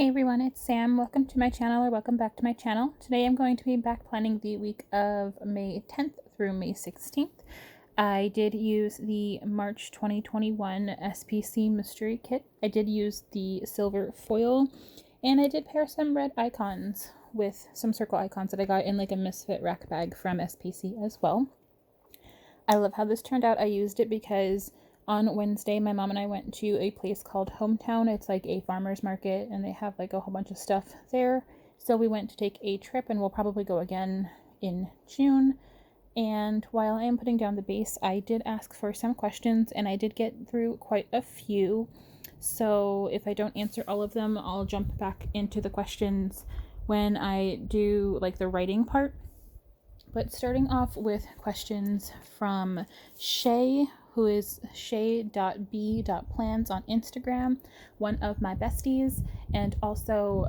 Hey everyone, it's Sam. Welcome to my channel, or welcome back to my channel. Today I'm going to be back planning the week of May 10th through May 16th. I did use the March 2021 SPC mystery kit. I did use the silver foil, and I did pair some red icons with some circle icons that I got in like a misfit rack bag from SPC as well. I love how this turned out. I used it because on Wednesday, my mom and I went to a place called Hometown. It's like a farmer's market, and they have like a whole bunch of stuff there. So we went to take a trip, and we'll probably go again in June. And while I am putting down the base, I did ask for some questions, and I did get through quite a few. So if I don't answer all of them, I'll jump back into the questions when I do like the writing part. But starting off with questions from Shay, who is shay.b.plans on Instagram, one of my besties, and also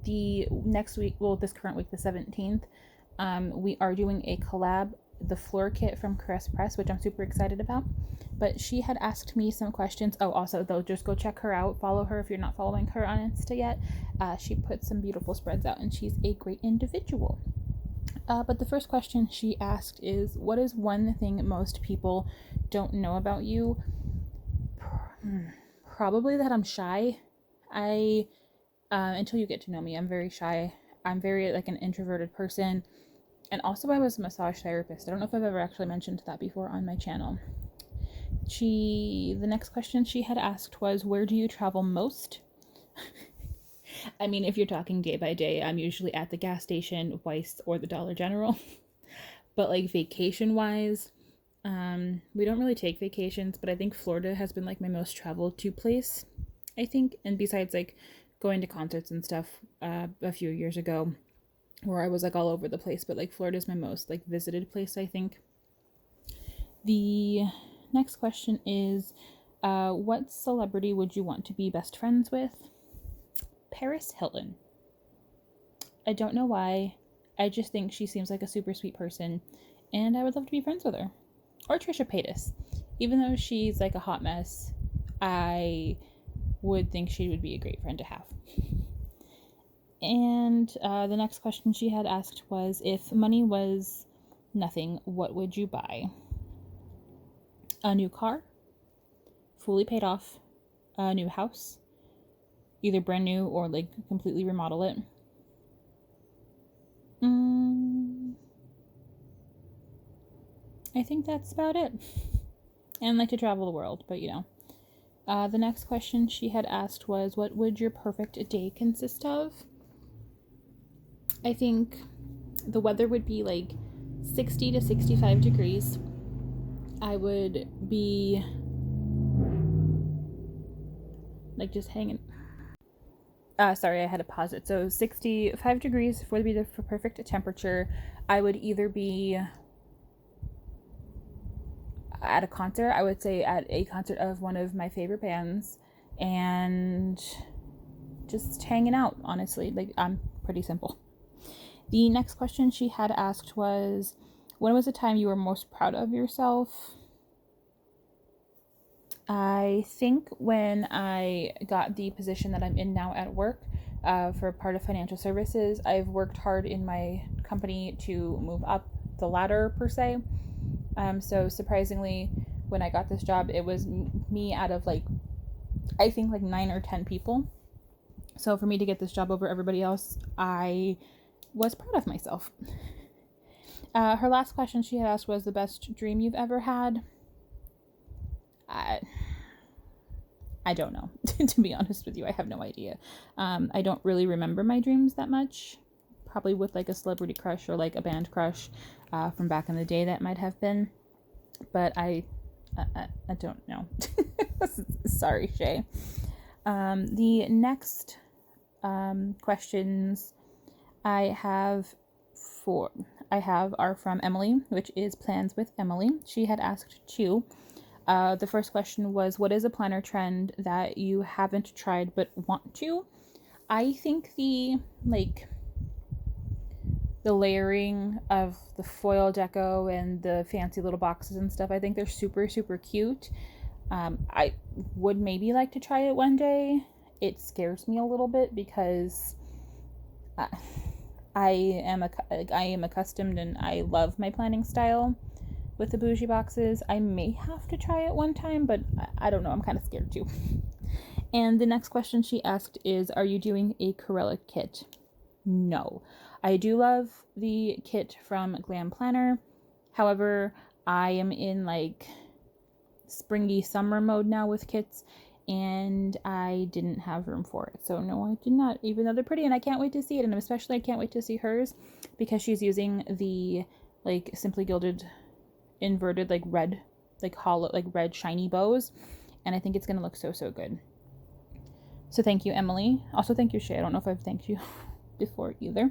the next week, well, this current week, the 17th, we are doing a collab, the floor kit from Caress Press, which I'm super excited about. But she had asked me some questions. Oh, also, though, just go check her out. Follow her if you're not following her on Insta yet. She puts some beautiful spreads out, and she's a great individual. But the first question she asked is, what is one thing most people don't know about you? Probably that I'm shy. Until you get to know me, I'm very shy. I'm very like an introverted person. And also I was a massage therapist. I don't know if I've ever actually mentioned that before on my channel. The next question she had asked was, where do you travel most? I mean, if you're talking day by day, I'm usually at the gas station, Weiss, or the Dollar General. But like vacation-wise, we don't really take vacations, but I think Florida has been like my most traveled to place, I think. And besides like going to concerts and stuff a few years ago, where I was like all over the place, but like Florida is my most like visited place, I think. The next question is, what celebrity would you want to be best friends with? Paris Hilton. I don't know why. I just think she seems like a super sweet person, and I would love to be friends with her. Or Trisha Paytas. Even though she's like a hot mess, I would think she would be a great friend to have. And the next question she had asked was, if money was nothing, what would you buy? A new car, fully paid off, a new house, either brand new or like completely remodel it. I think that's about it. And like to travel the world, but you know. The next question she had asked was, what would your perfect day consist of? I think the weather would be like 60 to 65 degrees. I would be like just hanging. Sorry, I had to pause it. So 65 degrees would be the perfect temperature. I would either be at a concert, I would say at a concert of one of my favorite bands, and just hanging out, honestly. Like, I'm pretty simple. The next question she had asked was, when was the time you were most proud of yourself? I think when I got the position that I'm in now at work, for part of financial services, I've worked hard in my company to move up the ladder, per se. So surprisingly, when I got this job, it was me out of like, I think like 9 or 10 people. So for me to get this job over everybody else, I was proud of myself. Her last question she had asked was, the best dream you've ever had? I don't know. To be honest with you, I have no idea. I don't really remember my dreams that much. Probably with like a celebrity crush or like a band crush from back in the day that might have been. But I don't know. Sorry, Shay. The next questions I have are from Emily, which is Plans with Emily. She had asked 2. The first question was, what is a planner trend that you haven't tried but want to? I think the layering of the foil deco and the fancy little boxes and stuff, I think they're super, super cute. I would maybe like to try it one day. it scares me a little bit because I am accustomed and I love my planning style with the bougie boxes. I may have to try it one time, but I don't know. I'm kind of scared too. And the next question she asked is, are you doing a Corella kit? No. I do love the kit from Glam Planner. However, I am in like springy summer mode now with kits, and I didn't have room for it. So no, I did not, even though they're pretty, and I can't wait to see it. And especially I can't wait to see hers because she's using the like Simply Gilded inverted like red, like hollow, like red shiny bows, and I think it's gonna look so good. So thank you, Emily. Also thank you, Shay. I don't know if I've thanked you before either.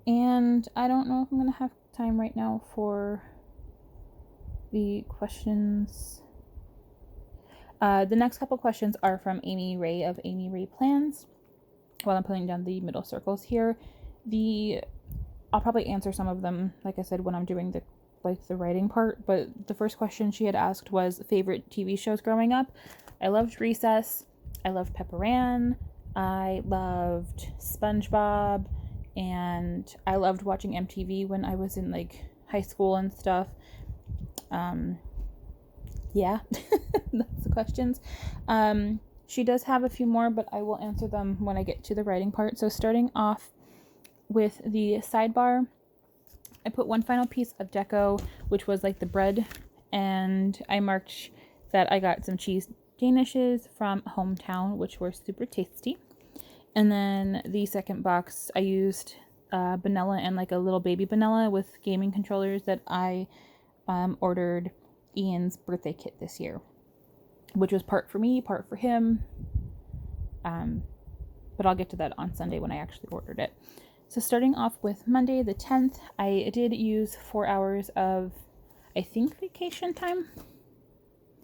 And I don't know if I'm gonna have time right now for the questions. The next couple questions are from Amy Ray of Amy Ray Plans. While I'm putting down the middle circles here, I'll probably answer some of them, like I said, when I'm doing the writing part. But the first question she had asked was favorite TV shows growing up. I loved Recess. I loved Pepper Ann. I loved SpongeBob, and I loved watching MTV when I was in like high school and stuff. Yeah, that's the questions. She does have a few more, but I will answer them when I get to the writing part. So starting off with the sidebar, I put one final piece of deco, which was like the bread, and I marked that I got some cheese danishes from Hometown, which were super tasty. And then the second box, I used vanilla and like a little baby vanilla with gaming controllers that I ordered Ian's birthday kit this year, which was part for me, part for him. But I'll get to that on Sunday when I actually ordered it. So starting off with Monday the 10th, I did use 4 hours of, I think, vacation time.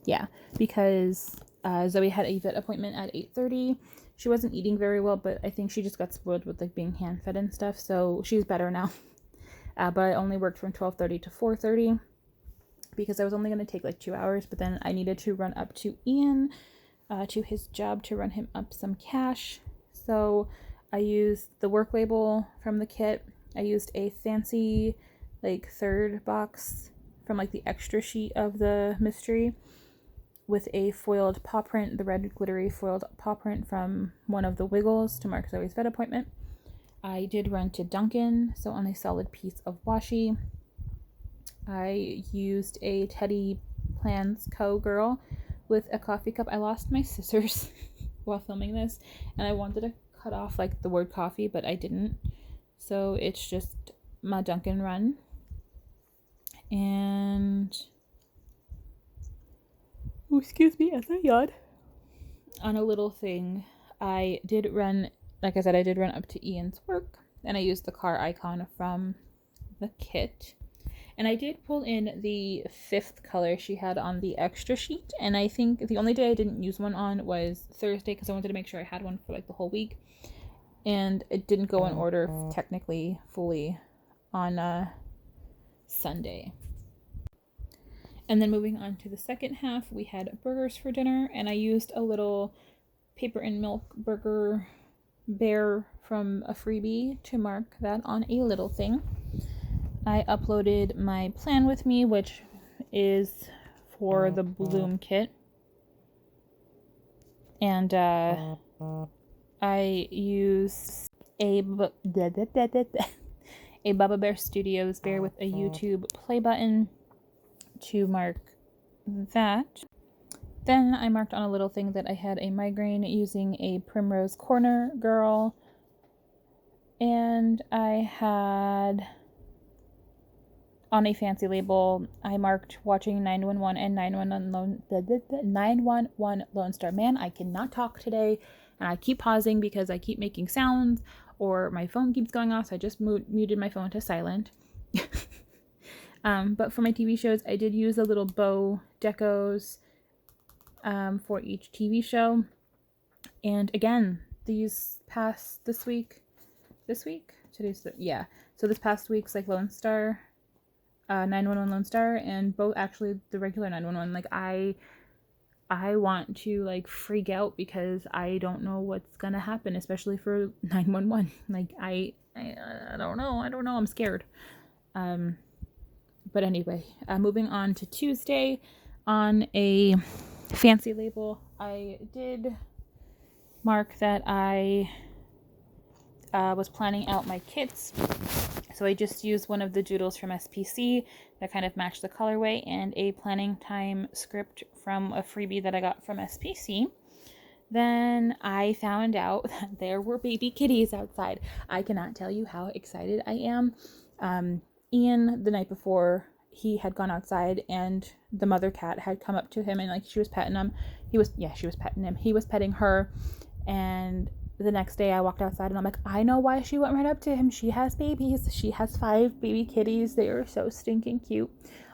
Yeah, because Zoe had a vet appointment at 8:30. She wasn't eating very well, but I think she just got spoiled with like being hand fed and stuff, so she's better now. But I only worked from 12:30 to 4:30 because I was only going to take like 2 hours, but then I needed to run up to Ian to his job to run him up some cash. So I used the work label from the kit. I used a fancy like third box from like the extra sheet of the mystery with a foiled paw print, the red glittery foiled paw print from one of the Wiggles to mark Zoe's vet appointment. I did run to Dunkin', so on a solid piece of washi. I used a Teddy Plans Co. girl with a coffee cup. I lost my scissors while filming this, and I wanted to cut off like the word coffee, but I didn't. So it's just my Dunkin' run. And excuse me as I yawn. On a little thing, I did run, like I said, I did run up to Ian's work, and I used the car icon from the kit. And I did pull in the 5th color she had on the extra sheet, and I think the only day I didn't use one on was Thursday because I wanted to make sure I had one for like the whole week. And it didn't go in order technically fully on Sunday. And then moving on to the second half, we had burgers for dinner, and I used a little paper and milk burger bear from a freebie to mark that on a little thing. I uploaded my plan with me, which is for the Bloom kit. And I used a Bubba Bear Studios bear with a YouTube play button to mark that. Then I marked on a little thing that I had a migraine using a Primrose Corner girl. And I had on a fancy label, I marked watching 911 and 911 Lone Star. Man, I cannot talk today, and I keep pausing because I keep making sounds or my phone keeps going off, so I just muted my phone to silent. But for my TV shows, I did use a little bow decos for each TV show. And again, these past this week, today's so this past week's like Lone Star, 911 Lone Star, and both actually the regular 911. Like I I want to like freak out because I don't know what's gonna happen, especially for 911. Like I don't know. I'm scared. But anyway, moving on to Tuesday, on a fancy label, I did mark that I was planning out my kits. So I just used one of the doodles from SPC that kind of matched the colorway and a planning time script from a freebie that I got from SPC. Then I found out that there were baby kitties outside. I cannot tell you how excited I am. Ian, the night before, he had gone outside and the mother cat had come up to him and like she was petting him. She was petting him. He was petting her. And the next day I walked outside and I'm like, I know why she went right up to him. She has babies. She has 5 baby kitties. They are so stinking cute.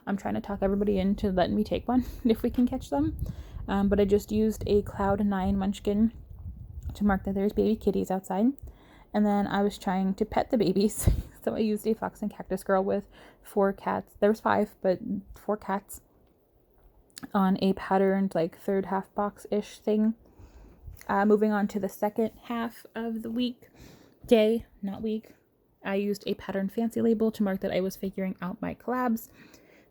I'm trying to talk everybody into letting me take one if we can catch them. But I just used a Cloud 9 munchkin to mark that there's baby kitties outside. And then I was trying to pet the babies. So I used a Fox and Cactus Girl with 4 cats. There was 5, but 4 cats on a patterned like third half box-ish thing. Moving on to the second half of the week, day, not week, I used a pattern fancy label to mark that I was figuring out my collabs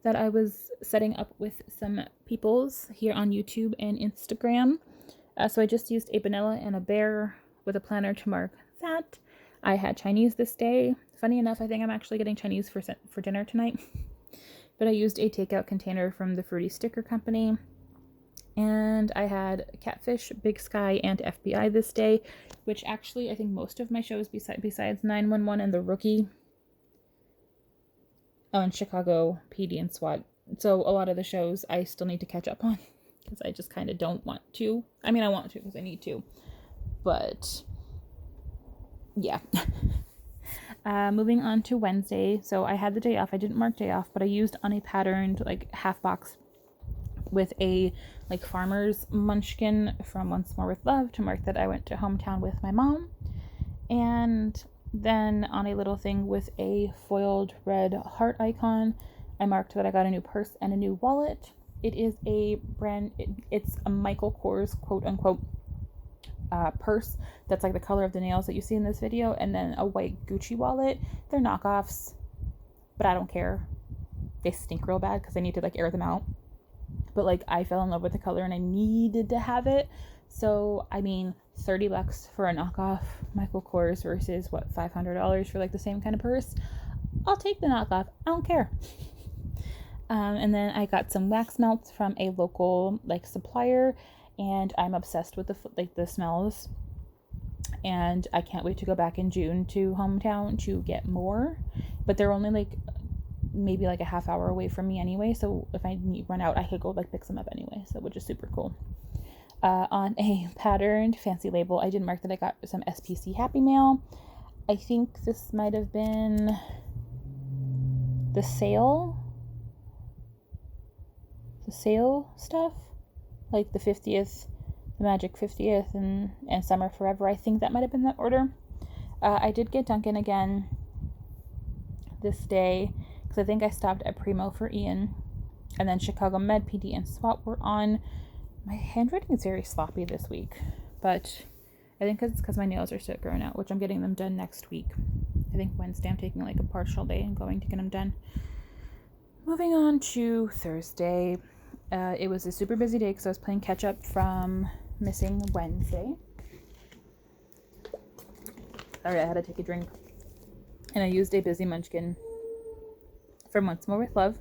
that I was setting up with some peoples here on YouTube and Instagram. So I just used a vanilla and a bear with a planner to mark that. I had Chinese this day. Funny enough, I think I'm actually getting Chinese for dinner tonight. But I used a takeout container from the Fruity Sticker Company. And I had Catfish, Big Sky, and FBI this day, which actually I think most of my shows besides 911 and The Rookie. Oh, and Chicago, PD, and SWAT. So a lot of the shows I still need to catch up on because I just kind of don't want to. I mean, I want to because I need to. But yeah. Moving on to Wednesday. So I had the day off. I didn't mark day off, but I used on a patterned like half box with a like farmer's munchkin from Once More with Love to mark that I went to hometown with my mom. And then on a little thing with a foiled red heart icon, I marked that I got a new purse and a new wallet. It is a it's a Michael Kors quote unquote purse that's like the color of the nails that you see in this video, and then a white Gucci wallet. They're knockoffs, but I don't care. They stink real bad because I need to like air them out. But like I fell in love with the color and I needed to have it. So I mean, $30 for a knockoff Michael Kors versus what, $500 for like the same kind of purse. I'll take the knockoff. I don't care. And then I got some wax melts from a local like supplier, and I'm obsessed with the smells. And I can't wait to go back in June to hometown to get more. But they're only like maybe like a half hour away from me anyway, so if I run out I could go like pick some up anyway, so which is super cool. On a patterned fancy label, I did mark that I got some SPC Happy Mail. I think this might have been the sale stuff, like the 50th, the Magic 50th, and Summer Forever. I think that might have been that order. I did get Dunkin' again this day, because I think I stopped at Primo for Ian, and then Chicago Med, PD, and SWAT were on. My handwriting is very sloppy this week, but I think it's because my nails are still growing out, which I'm getting them done next week. I think Wednesday I'm taking like a partial day and going to get them done. Moving on to Thursday. It was a super busy day because I was playing catch up from missing Wednesday. Alright, I had to take a drink. And I used a busy munchkin from Once More with Love.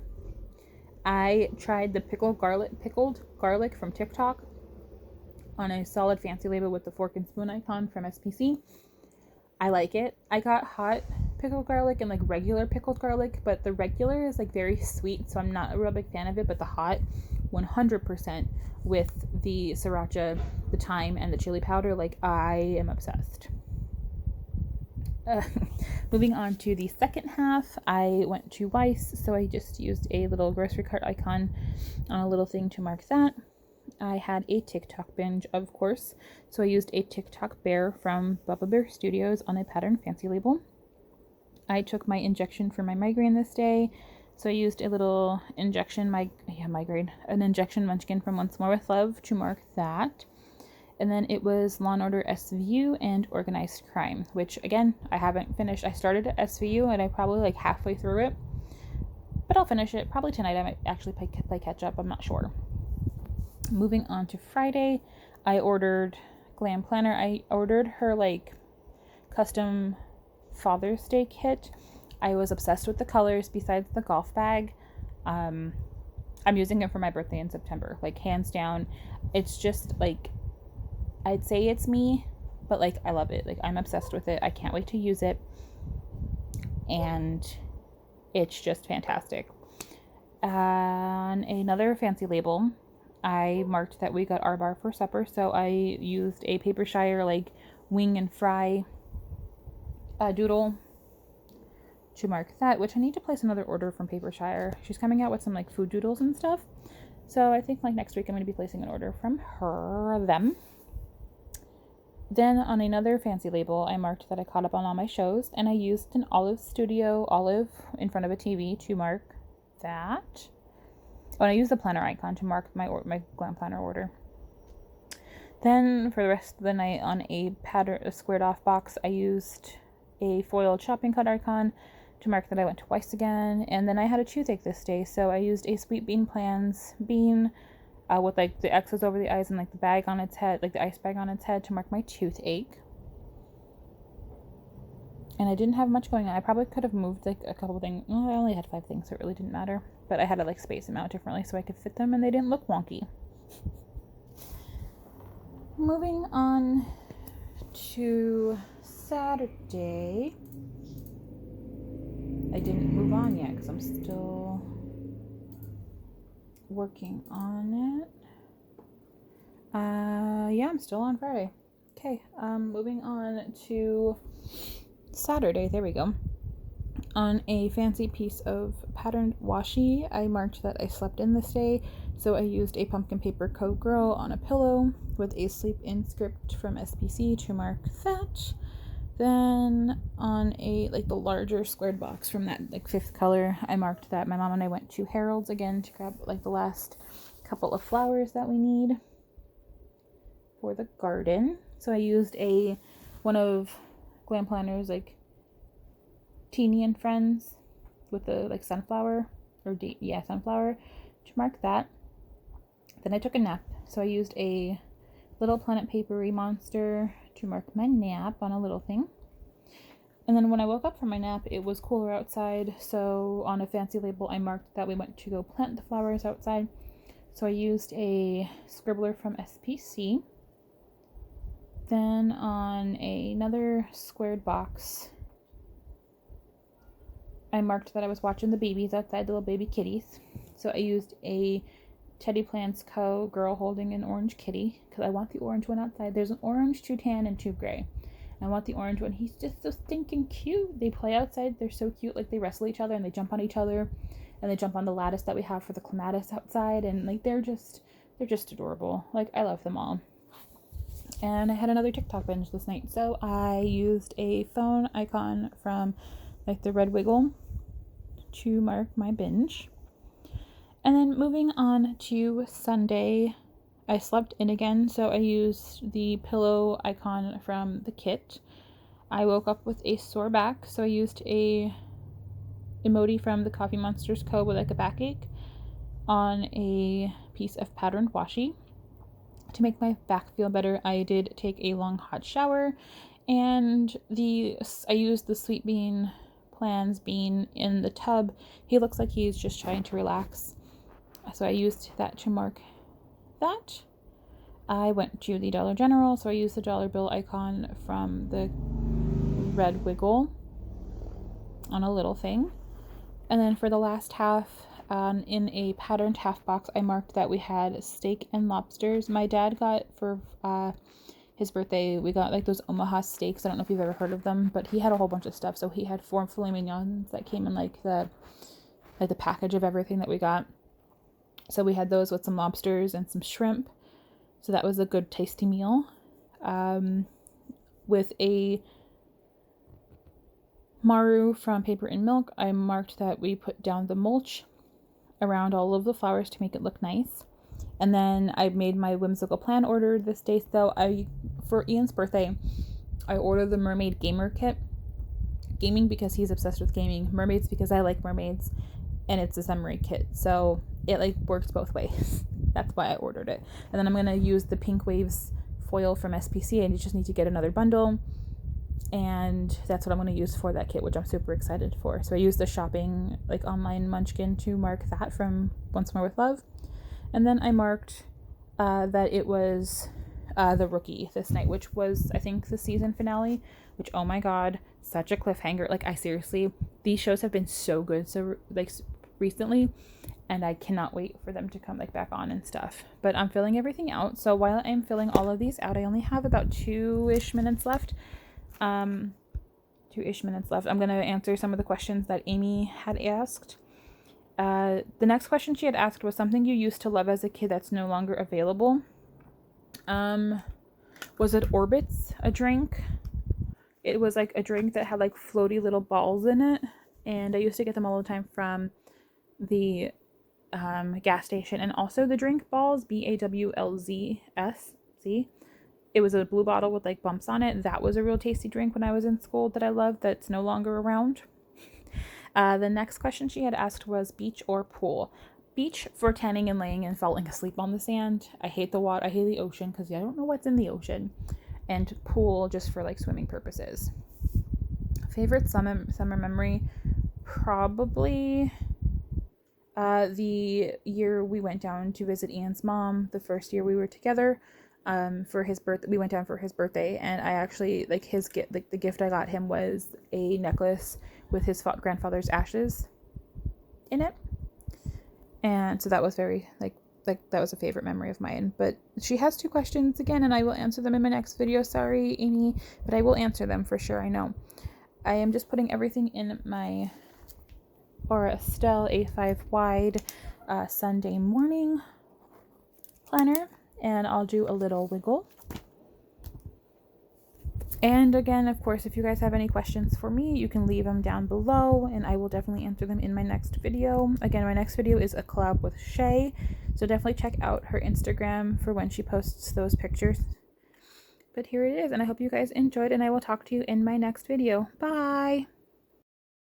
I tried the pickled garlic from TikTok on a solid fancy label with the fork and spoon icon from SPC. I like it. I got hot pickled garlic and like regular pickled garlic, but the regular is like very sweet, so I'm not a real big fan of it, but the hot 100% with the sriracha, the thyme, and the chili powder, like I am obsessed. Moving on to the second half, I went to Weiss, so I just used a little grocery cart icon on a little thing to mark that. I had a TikTok binge, of course, so I used a TikTok bear from Bubba Bear Studios on a pattern fancy label. I took my injection for my migraine this day. So I used a little injection, an injection munchkin from Once More with Love to mark that. And then it was Law & Order SVU and Organized Crime, which again, I haven't finished. I started at SVU and I probably like halfway through it, but I'll finish it. Probably tonight I might actually play catch up, I'm not sure. Moving on to Friday, I ordered Glam Planner. I ordered her like custom Father's Day kit. I was obsessed with the colors besides the golf bag. I'm using it for my birthday in September, like hands down. It's just like, I'd say it's me, but like I love it. Like I'm obsessed with it. I can't wait to use it. And it's just fantastic. On another fancy label, I marked that we got our bar for supper, so I used a Paper Shire like wing and fry doodle to mark that, which I need to place another order from Paper Shire. She's coming out with some like food doodles and stuff, so I think like next week I'm going to be placing an order from them. Then on another fancy label, I marked that I caught up on all my shows, and I used an olive in front of a TV to mark that. Oh, and I used the planner icon to mark my Glam Planner order. Then for the rest of the night on a squared off box, I used a foiled shopping cart icon to mark that I went twice again. And then I had a toothache this day, so I used a Sweet Bean Plans bean with like the X's over the eyes and like the bag on its head, like the ice bag on its head to mark my toothache. And I didn't have much going on. I probably could have moved like a couple things. Well, I only had 5 things, so it really didn't matter. But I had to like space them out differently so I could fit them and they didn't look wonky. Moving on to Saturday. I didn't move on yet because I'm still working on it. Yeah, I'm still on Friday. Okay, moving on to Saturday. There we go. On a fancy piece of patterned washi, I marked that I slept in this day, so I used a Pumpkin Paper Co. Girl on a pillow with a sleep in script from SPC to mark that. Then on a like the larger squared box from that like 5th color, I marked that my mom and I went to Harold's again to grab like the last couple of flowers that we need for the garden. So I used one of Glam Planner's like Teeny and Friends with the like sunflower sunflower to mark that. Then I took a nap, so I used a Little Planet Papery Monster to mark my nap on a little thing. And then when I woke up from my nap, it was cooler outside, so on a fancy label I marked that we went to go plant the flowers outside. So I used a scribbler from SPC. Then on another squared box, I marked that I was watching the babies outside, the little baby kitties. So I used a ScribblePrintsCo girl holding an orange kitty, because I want the orange one outside. There's an orange, 2 tan, and 2 gray. I want the orange one. He's just so stinking cute. They play outside. They're so cute. Like, they wrestle each other, and they jump on each other, and they jump on the lattice that we have for the clematis outside, and, like, they're just adorable. Like, I love them all. And I had another TikTok binge this night, so I used a phone icon from, like, the red wiggle to mark my binge. And then moving on to Sunday, I slept in again, so I used the pillow icon from the kit. I woke up with a sore back, so I used a emoji from the Coffee Monsters Co. with like a backache on a piece of patterned washi. To make my back feel better, I did take a long hot shower, and I used the Sweet Bean Plans bean in the tub. He looks like he's just trying to relax, so I used that to mark that. I went to the Dollar General, so I used the dollar bill icon from the red wiggle on a little thing. And then for the last half, in a patterned half box, I marked that we had steak and lobsters. My dad got for his birthday, we got like those Omaha steaks. I don't know if you've ever heard of them, but he had a whole bunch of stuff. So he had 4 filet mignons that came in like the package of everything that we got. So we had those with some lobsters and some shrimp. So that was a good tasty meal. With a Maru from Paper and Milk, I marked that we put down the mulch around all of the flowers to make it look nice. And then I made my whimsical plan order this day. So for Ian's birthday, I ordered the mermaid gamer kit. Gaming because he's obsessed with gaming, mermaids because I like mermaids, and it's a summary kit, so it like works both ways. That's why I ordered it. And then I'm gonna use the Pink Waves foil from SPC. I just need to get another bundle, and that's what I'm going to use for that kit, which I'm super excited for. So I used the shopping like online munchkin to mark that from Once More with Love. And then I marked that it was The Rookie this night, which was, I think, the season finale, which, oh my god, such a cliffhanger. Like, I seriously, these shows have been so good so like recently, and I cannot wait for them to come like back on and stuff. But I'm filling everything out. So while I'm filling all of these out, I only have about 2-ish minutes left. 2-ish minutes left. I'm going to answer some of the questions that Amy had asked. The next question she had asked was something you used to love as a kid that's no longer available. Was it Orbits, a drink? It was like a drink that had like floaty little balls in it, and I used to get them all the time from the gas station. And also the drink balls, BAWLZS. See? It was a blue bottle with like bumps on it. That was a real tasty drink when I was in school that I loved, that's no longer around. The next question she had asked was beach or pool. Beach for tanning and laying and falling asleep on the sand. I hate the water. I hate the ocean because I don't know what's in the ocean. And pool just for like swimming purposes. Favorite summer memory? Probably the year we went down to visit Ian's mom. The first year we were together. For his birthday, we went down for his birthday, and I actually like his gift. Like the gift I got him was a necklace with his grandfather's ashes in it, and so that was very like that was a favorite memory of mine. But she has 2 questions again, and I will answer them in my next video. Sorry, Amy, but I will answer them for sure. I know. I am just putting everything in my Estelle A5 wide Sunday morning planner. And I'll do a little wiggle. And again, of course, if you guys have any questions for me, you can leave them down below, and I will definitely answer them in my next video. Again, my next video is a collab with Shay, so definitely check out her Instagram for when she posts those pictures. But here it is, and I hope you guys enjoyed, and I will talk to you in my next video. Bye!